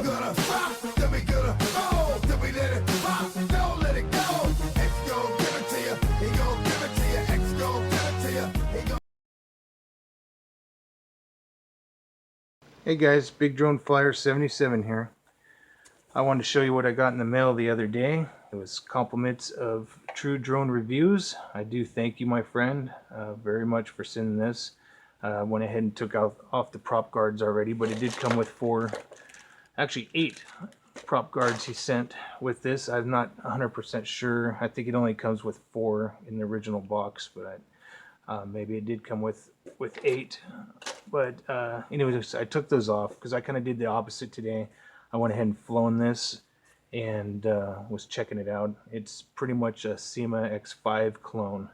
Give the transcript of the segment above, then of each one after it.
gonna pop, then we gonna roll, then we let it pop, don't let it go. X gon' give it to you, he gon' give it to you, X gon' give it to you, he gon'. Hey guys, Big Drone Flyer 77 here. I wanted to show you what I got in the mail the other day. It was compliments of True Drone Reviews. I do thank you, my friend, very much for sending this. I went ahead and took off the prop guards already, but it did come with 8 prop guards he sent with this. I'm not 100% sure. I think it only comes with 4 in the original box, but maybe it did come with 8. But anyways, I took those off because I kind of did the opposite today. I went ahead and flown this and was checking it out. It's pretty much a SYMA X5 clone.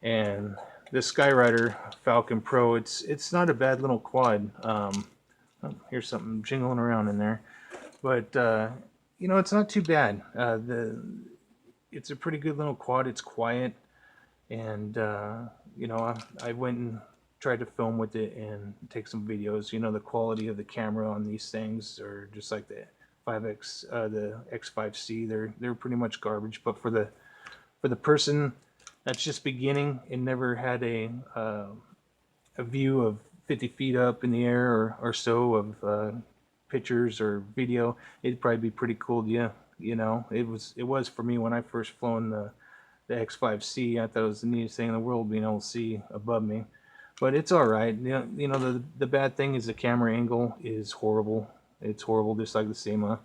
And the SKY RIDER Falcon Pro, it's not a bad little quad. Oh, here's something jingling around in there. But, you know, it's not too bad. It's a pretty good little quad. It's quiet. And, you know, I went and tried to film with it and take some videos. You know, the quality of the camera on these things are just like the X5C. They're pretty much garbage. But for the person that's just beginning and never had a view of 50 feet up in the air or so of pictures or video, it'd probably be pretty cool to you. You know, it was for me when I first flown the X5C. I thought it was the neatest thing in the world being able to see above me. But it's all right. You know, the bad thing is the camera angle is horrible. It's horrible, just like the SYMA.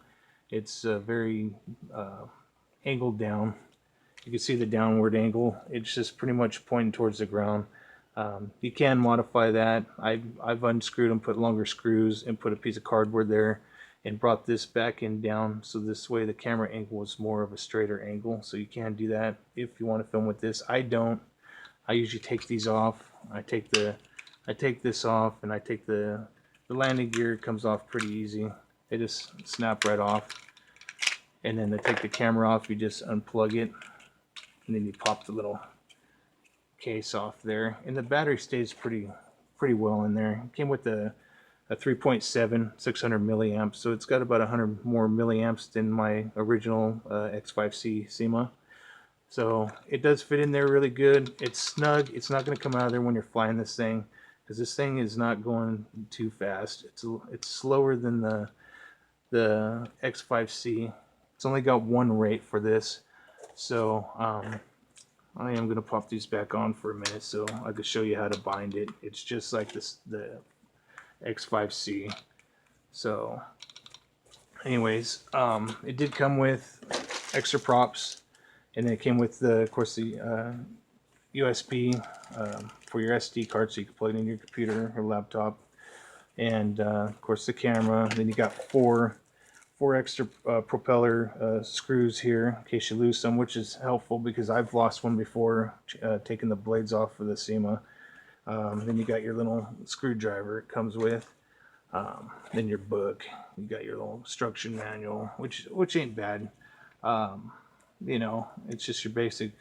It's very angled down. You can see the downward angle. It's just pretty much pointing towards the ground. You can modify that. I've unscrewed and put longer screws and put a piece of cardboard there and brought this back and down, so this way the camera angle is more of a straighter angle. So you can do that if you want to film with this. I don't. I usually take these off. I take this off, and I take the landing gear. Comes off pretty easy. They just snap right off. And then to take the camera off, you just unplug it, and then you pop the little case off there, and the battery stays pretty well in there. It came with a 3.7 600 milliamps, so it's got about 100 more milliamps than my original X5C SYMA. So it does fit in there really good. It's snug. It's not going to come out of there when you're flying this thing, because this thing is not going too fast. It's slower than the X5C. It's only got 1 rate for this. So I am going to pop these back on for a minute so I can show you how to bind it. It's just like the X5C. So anyways, it did come with extra props. And then it came with, of course, the USB for your SD card, so you can plug it in your computer or laptop. And, of course, the camera. Then you got four extra propeller screws here in case you lose some, which is helpful because I've lost one before taking the blades off of the SYMA. Then you got your little screwdriver it comes with. Then your book. You got your little instruction manual, which ain't bad. You know, it's just your basic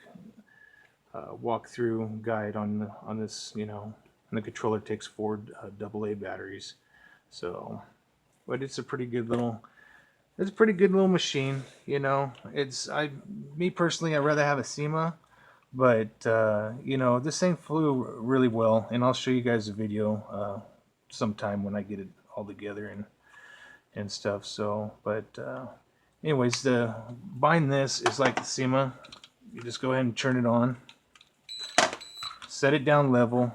walkthrough guide on this, you know, and the controller takes 4 AA batteries. So, but it's a pretty good little machine, you know. Me personally, I'd rather have a SYMA, but you know, this thing flew really well, and I'll show you guys a video sometime when I get it all together and stuff. So, but anyways, the bind this is like the SYMA. You just go ahead and turn it on, set it down level,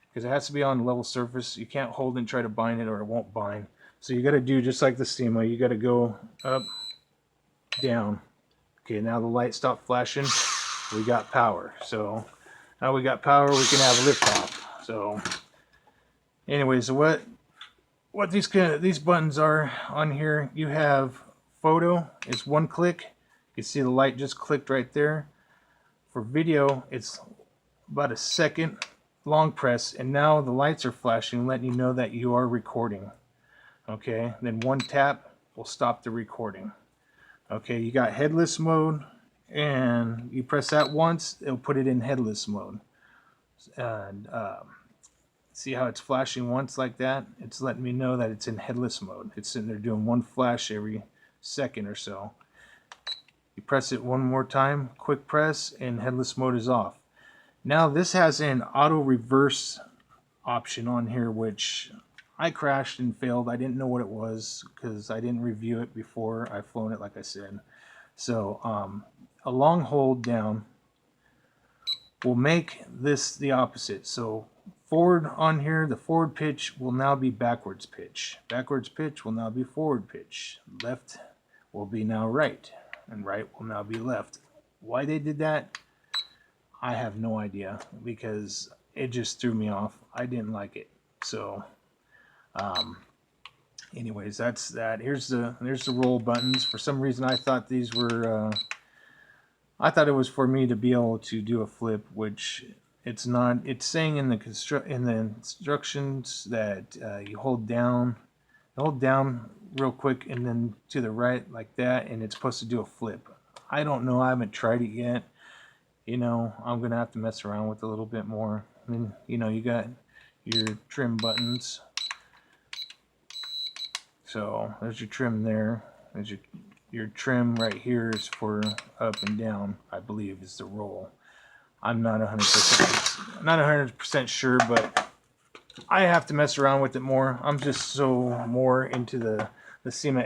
because it has to be on a level surface. You can't hold and try to bind it or it won't bind. So you got to do just like the SYMA. You got to go up, down. Okay, now the light stopped flashing. We got power. So now we got power, we can have a liftoff. So anyways, so what these buttons are on here, you have photo, it's 1 click. You can see the light just clicked right there. For video, it's about a second long press, and now the lights are flashing, letting you know that you are recording. Okay, then 1 tap will stop the recording. Okay, you got headless mode, and you press that once, it'll put it in headless mode. And See how it's flashing once like that? It's letting me know that it's in headless mode. It's sitting there doing one flash every second or so. You press it one more time, quick press, and headless mode is off. Now this has an auto reverse option on here, which I crashed and failed. I didn't know what it was because I didn't review it before I flown it, like I said. So a long hold down will make this the opposite. So forward on here, the forward pitch will now be backwards pitch. Backwards pitch will now be forward pitch. Left will be now right, and right will now be left. Why they did that, I have no idea, because it just threw me off. I didn't like it. So anyways, that's that. There's the roll buttons. For some reason I thought these were I thought it was for me to be able to do a flip, which it's not. It's saying in the instructions that you hold down real quick and then to the right like that, and it's supposed to do a flip. I don't know. I haven't tried it yet. You know, I'm gonna have to mess around with it a little bit more. I mean, you know, you got your trim buttons. So there's your trim there. There's your trim right here is for up and down, I believe, is the roll. I'm not 100% sure, but I have to mess around with it more. I'm just so more into the SYMA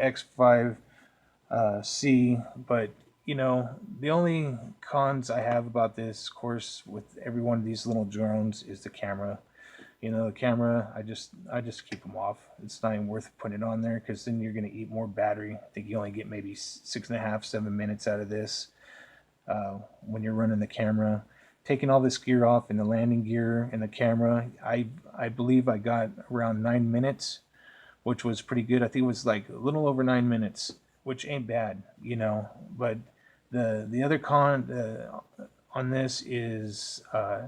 X5C, but you know, the only cons I have about this, of course, with every one of these little drones is the camera. You know, the camera, I just keep them off. It's not even worth putting it on there, because then you're going to eat more battery. I think you only get maybe 6.5, 7 minutes out of this when you're running the camera. Taking all this gear off, and the landing gear and the camera, I believe I got around 9 minutes, which was pretty good. I think it was like a little over 9 minutes, which ain't bad, you know. But the other con on this is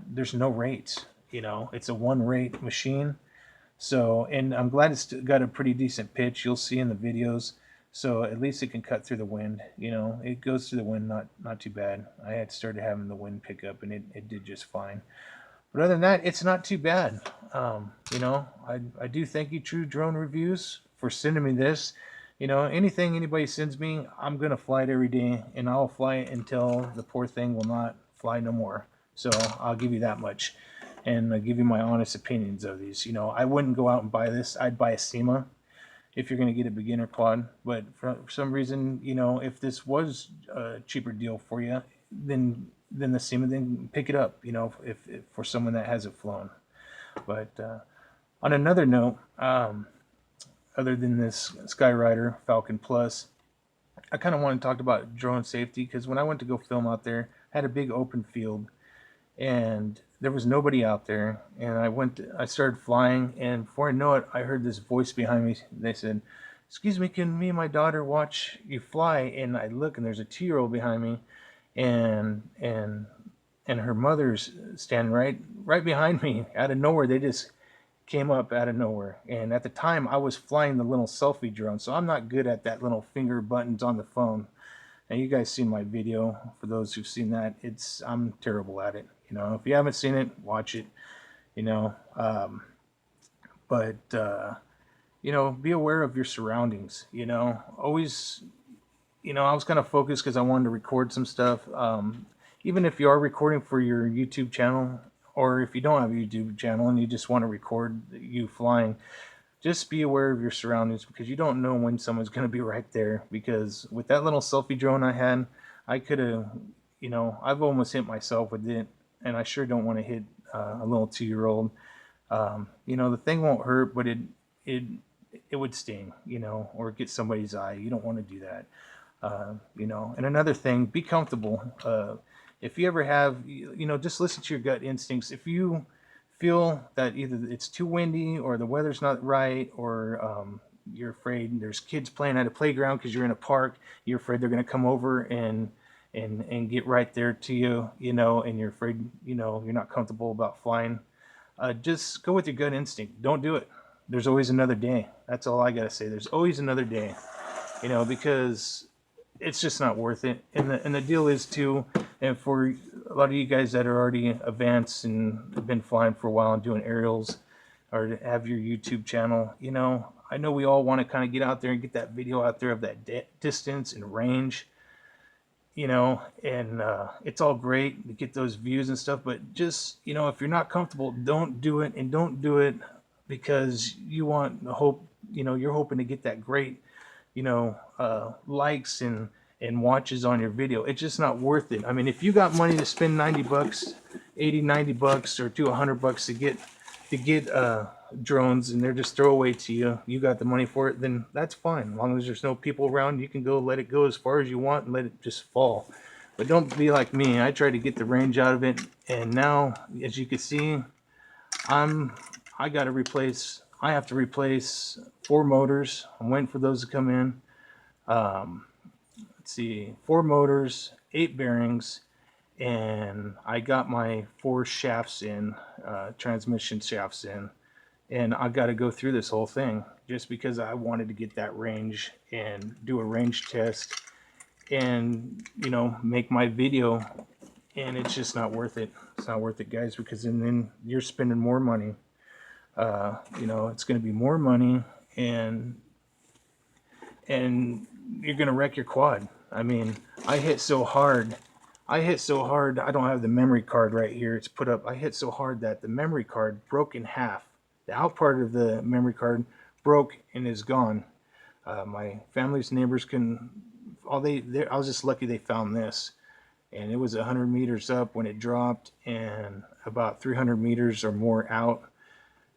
there's no rates. You know, it's a one rate machine. So, and I'm glad it's got a pretty decent pitch. You'll see in the videos. So at least it can cut through the wind. You know, it goes through the wind not too bad. I had started having the wind pick up, and it did just fine. But other than that, it's not too bad. You know, I do thank you, True Drone Reviews, for sending me this. You know, anything anybody sends me, I'm going to fly it every day, and I'll fly it until the poor thing will not fly no more. So I'll give you that much. And I'll give you my honest opinions of these. You know, I wouldn't go out and buy this. I'd buy a SYMA if you're going to get a beginner quad. But for some reason, you know, if this was a cheaper deal for you, then the SYMA, then pick it up, you know, if for someone that hasn't flown. But on another note, other than this SKY RIDER Falcon Plus, I kind of want to talk about drone safety, because when I went to go film out there, I had a big open field, and there was nobody out there, and I started flying, and before I know it, I heard this voice behind me. They said, "Excuse me, can me and my daughter watch you fly?" And I look, and there's a 2-year-old behind me, and her mother's standing right behind me. Out of nowhere, they just came up out of nowhere. And at the time, I was flying the little selfie drone, so I'm not good at that little finger buttons on the phone. And you guys seen my video. For those who've seen that, I'm terrible at it. You know, if you haven't seen it, watch it. You know, you know, be aware of your surroundings. You know, always. You know, I was kind of focused because I wanted to record some stuff. Even if you are recording for your YouTube channel, or if you don't have a YouTube channel and you just want to record you flying, just be aware of your surroundings, because you don't know when someone's going to be right there. Because with that little selfie drone I had, I could have, you know, I've almost hit myself with it, and I sure don't want to hit a little 2-year-old. You know, the thing won't hurt, but it would sting, you know, or get somebody's eye. You don't want to do that. You know, and another thing, be comfortable. If you ever have, you know, just listen to your gut instincts. If you feel that either it's too windy, or the weather's not right, or you're afraid there's kids playing at a playground because you're in a park, you're afraid they're going to come over and get right there to you, you know, and you're afraid, you know, you're not comfortable about flying, just go with your gut instinct. Don't do it. There's always another day. That's all I got to say. There's always another day, you know, because it's just not worth it. And the deal is too, and for a lot of you guys that are already advanced and have been flying for a while and doing aerials, or to have your YouTube channel. You know, I know we all want to kind of get out there and get that video out there of that distance and range, you know, and it's all great to get those views and stuff, but just, you know, if you're not comfortable, don't do it. And don't do it because you want the hope, you know, you're hoping to get that great, you know, likes and watches on your video. It's just not worth it. I mean, if you got money to spend 90 bucks, 80, 90 bucks, or to 100 bucks to get drones, and they're just throwaway to you, you got the money for it, then that's fine. As long as there's no people around, you can go let it go as far as you want and let it just fall. But don't be like me. I try to get the range out of it, and now, as you can see, I have to replace 4 motors. I'm waiting for those to come in. Let's see, 4 motors, 8 bearings, and I got my 4 shafts in, transmission shafts in, and I got to go through this whole thing just because I wanted to get that range and do a range test and, you know, make my video. And it's just not worth it. It's not worth it, guys, because then you're spending more money. You know, it's going to be more money, and you're going to wreck your quad. I mean, I hit so hard, I don't have the memory card right here, it's put up. I hit so hard that the memory card broke in half. The out part of the memory card broke and is gone. My family's neighbors I was just lucky they found this. And it was 100 meters up when it dropped and about 300 meters or more out.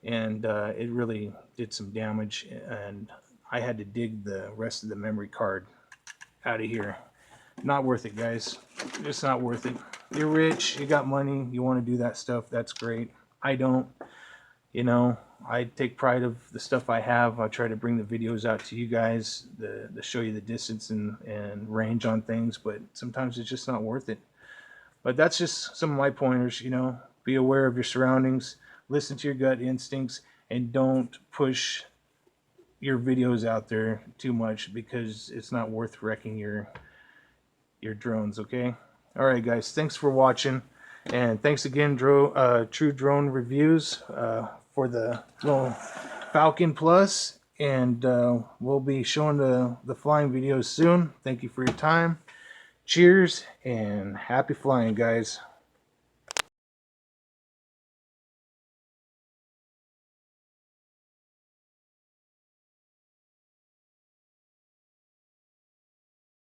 And it really did some damage. And I had to dig the rest of the memory card out of here. Not worth it, guys. Just not worth it. You're rich, you got money, you want to do that stuff, that's great. I don't. You know, I take pride of the stuff I have. I try to bring the videos out to you guys to show you the distance and range on things, but sometimes it's just not worth it. But that's just some of my pointers. You know, be aware of your surroundings, listen to your gut instincts, and don't push your videos out there too much because it's not worth wrecking your drones. Okay, all right, guys, thanks for watching, and thanks again, True Drone Reviews, for the little Falcon Plus, and we'll be showing the flying videos soon. Thank you for your time. Cheers and happy flying, guys.